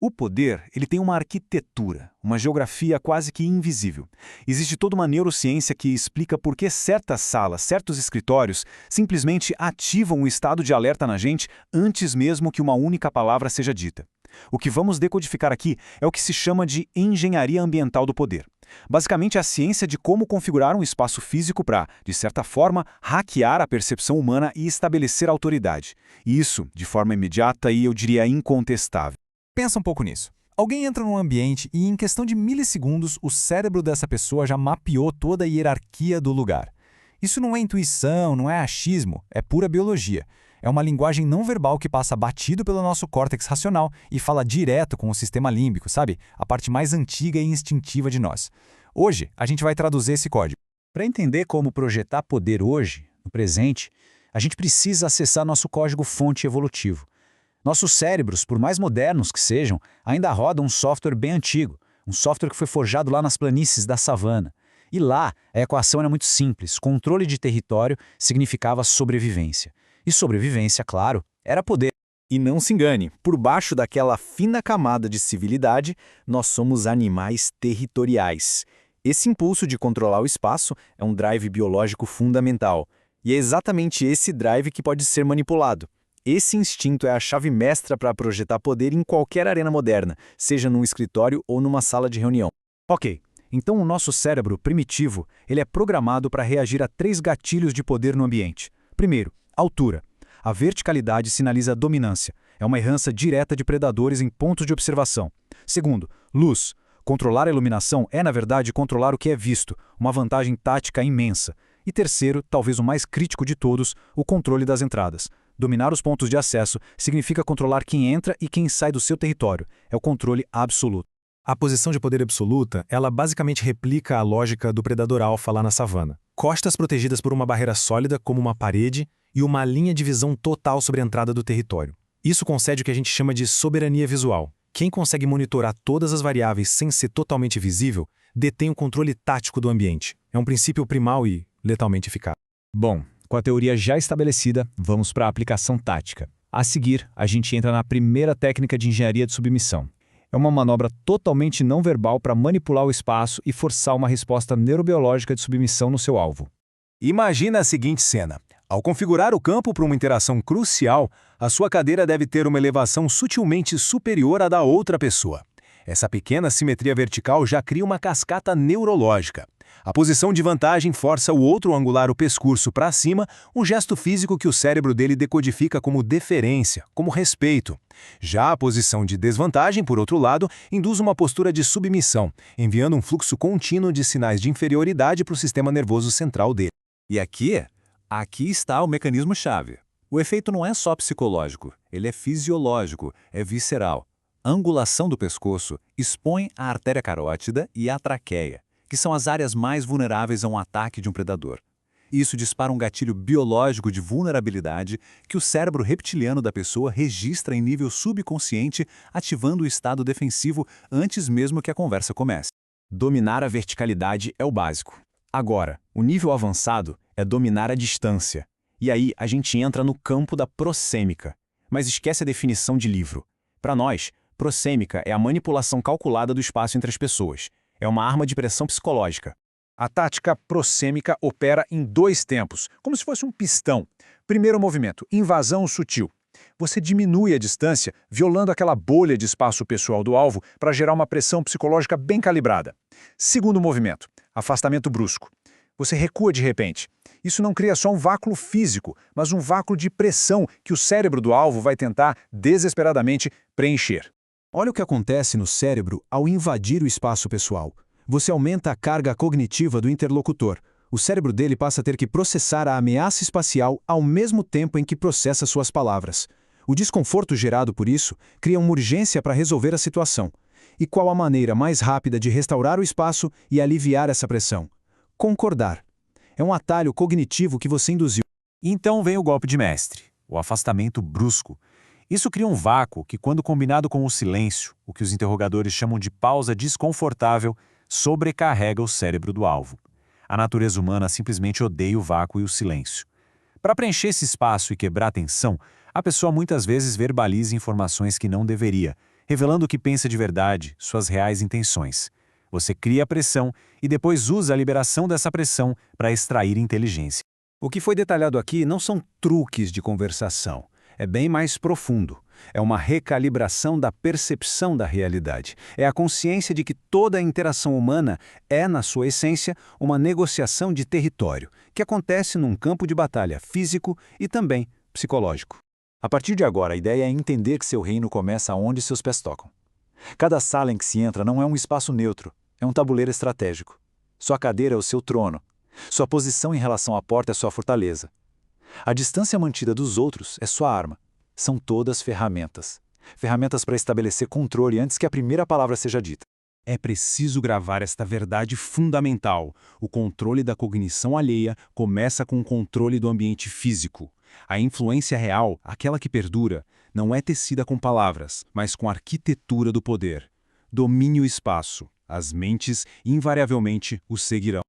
O poder, ele tem uma arquitetura, uma geografia quase que invisível. Existe toda uma neurociência que explica por que certas salas, certos escritórios, simplesmente ativam o estado de alerta na gente antes mesmo que uma única palavra seja dita. O que vamos decodificar aqui é o que se chama de engenharia ambiental do poder. Basicamente, é a ciência de como configurar um espaço físico para, de certa forma, hackear a percepção humana e estabelecer autoridade. E isso, de forma imediata e, eu diria, incontestável. Pensa um pouco nisso. Alguém entra num ambiente e, em questão de milissegundos, o cérebro dessa pessoa já mapeou toda a hierarquia do lugar. Isso não é intuição, não é achismo, é pura biologia. É uma linguagem não verbal que passa batido pelo nosso córtex racional e fala direto com o sistema límbico, sabe? A parte mais antiga e instintiva de nós. Hoje, a gente vai traduzir esse código. Para entender como projetar poder hoje, no presente, a gente precisa acessar nosso código-fonte evolutivo. Nossos cérebros, por mais modernos que sejam, ainda rodam um software bem antigo, um software que foi forjado lá nas planícies da savana. E lá, a equação era muito simples. Controle de território significava sobrevivência. E sobrevivência, claro, era poder. E não se engane, por baixo daquela fina camada de civilidade, nós somos animais territoriais. Esse impulso de controlar o espaço é um drive biológico fundamental. E é exatamente esse drive que pode ser manipulado. Esse instinto é a chave mestra para projetar poder em qualquer arena moderna, seja num escritório ou numa sala de reunião. Ok, então o nosso cérebro primitivo ele é programado para reagir a 3 gatilhos de poder no ambiente. Primeiro, altura. A verticalidade sinaliza dominância. É uma herança direta de predadores em pontos de observação. Segundo, luz. Controlar a iluminação é, na verdade, controlar o que é visto, uma vantagem tática imensa. E terceiro, talvez o mais crítico de todos, o controle das entradas. Dominar os pontos de acesso significa controlar quem entra e quem sai do seu território. É o controle absoluto. A posição de poder absoluta, ela basicamente replica a lógica do predador alfa lá na savana. Costas protegidas por uma barreira sólida, como uma parede, e uma linha de visão total sobre a entrada do território. Isso concede o que a gente chama de soberania visual. Quem consegue monitorar todas as variáveis sem ser totalmente visível, detém o controle tático do ambiente. É um princípio primal e letalmente eficaz. Bom, com a teoria já estabelecida, vamos para a aplicação tática. A seguir, a gente entra na primeira técnica de engenharia de submissão. É uma manobra totalmente não verbal para manipular o espaço e forçar uma resposta neurobiológica de submissão no seu alvo. Imagina a seguinte cena. Ao configurar o campo para uma interação crucial, a sua cadeira deve ter uma elevação sutilmente superior à da outra pessoa. Essa pequena simetria vertical já cria uma cascata neurológica. A posição de vantagem força o outro a angular o pescoço para cima, um gesto físico que o cérebro dele decodifica como deferência, como respeito. Já a posição de desvantagem, por outro lado, induz uma postura de submissão, enviando um fluxo contínuo de sinais de inferioridade para o sistema nervoso central dele. E aqui está o mecanismo-chave. O efeito não é só psicológico, ele é fisiológico, é visceral. A angulação do pescoço expõe a artéria carótida e a traqueia, que são as áreas mais vulneráveis a um ataque de um predador. Isso dispara um gatilho biológico de vulnerabilidade que o cérebro reptiliano da pessoa registra em nível subconsciente, ativando o estado defensivo antes mesmo que a conversa comece. Dominar a verticalidade é o básico. Agora, o nível avançado é dominar a distância. E aí a gente entra no campo da prosêmica. Mas esquece a definição de livro. Para nós, prosêmica é a manipulação calculada do espaço entre as pessoas. É uma arma de pressão psicológica. A tática prosêmica opera em 2 tempos, como se fosse um pistão. Primeiro movimento, invasão sutil. Você diminui a distância, violando aquela bolha de espaço pessoal do alvo para gerar uma pressão psicológica bem calibrada. Segundo movimento, afastamento brusco. Você recua de repente. Isso não cria só um vácuo físico, mas um vácuo de pressão que o cérebro do alvo vai tentar, desesperadamente, preencher. Olha o que acontece no cérebro ao invadir o espaço pessoal. Você aumenta a carga cognitiva do interlocutor. O cérebro dele passa a ter que processar a ameaça espacial ao mesmo tempo em que processa suas palavras. O desconforto gerado por isso cria uma urgência para resolver a situação. E qual a maneira mais rápida de restaurar o espaço e aliviar essa pressão? Concordar. É um atalho cognitivo que você induziu. Então vem o golpe de mestre, o afastamento brusco. Isso cria um vácuo que, quando combinado com o silêncio, o que os interrogadores chamam de pausa desconfortável, sobrecarrega o cérebro do alvo. A natureza humana simplesmente odeia o vácuo e o silêncio. Para preencher esse espaço e quebrar a tensão, a pessoa muitas vezes verbaliza informações que não deveria, revelando o que pensa de verdade, suas reais intenções. Você cria a pressão e depois usa a liberação dessa pressão para extrair inteligência. O que foi detalhado aqui não são truques de conversação. É bem mais profundo. É uma recalibração da percepção da realidade. É a consciência de que toda a interação humana é, na sua essência, uma negociação de território, que acontece num campo de batalha físico e também psicológico. A partir de agora, a ideia é entender que seu reino começa onde seus pés tocam. Cada sala em que se entra não é um espaço neutro, é um tabuleiro estratégico. Sua cadeira é o seu trono. Sua posição em relação à porta é sua fortaleza. A distância mantida dos outros é sua arma. São todas ferramentas. Ferramentas para estabelecer controle antes que a primeira palavra seja dita. É preciso gravar esta verdade fundamental. O controle da cognição alheia começa com o controle do ambiente físico. A influência real, aquela que perdura, não é tecida com palavras, mas com a arquitetura do poder. Domine o espaço. As mentes, invariavelmente, o seguirão.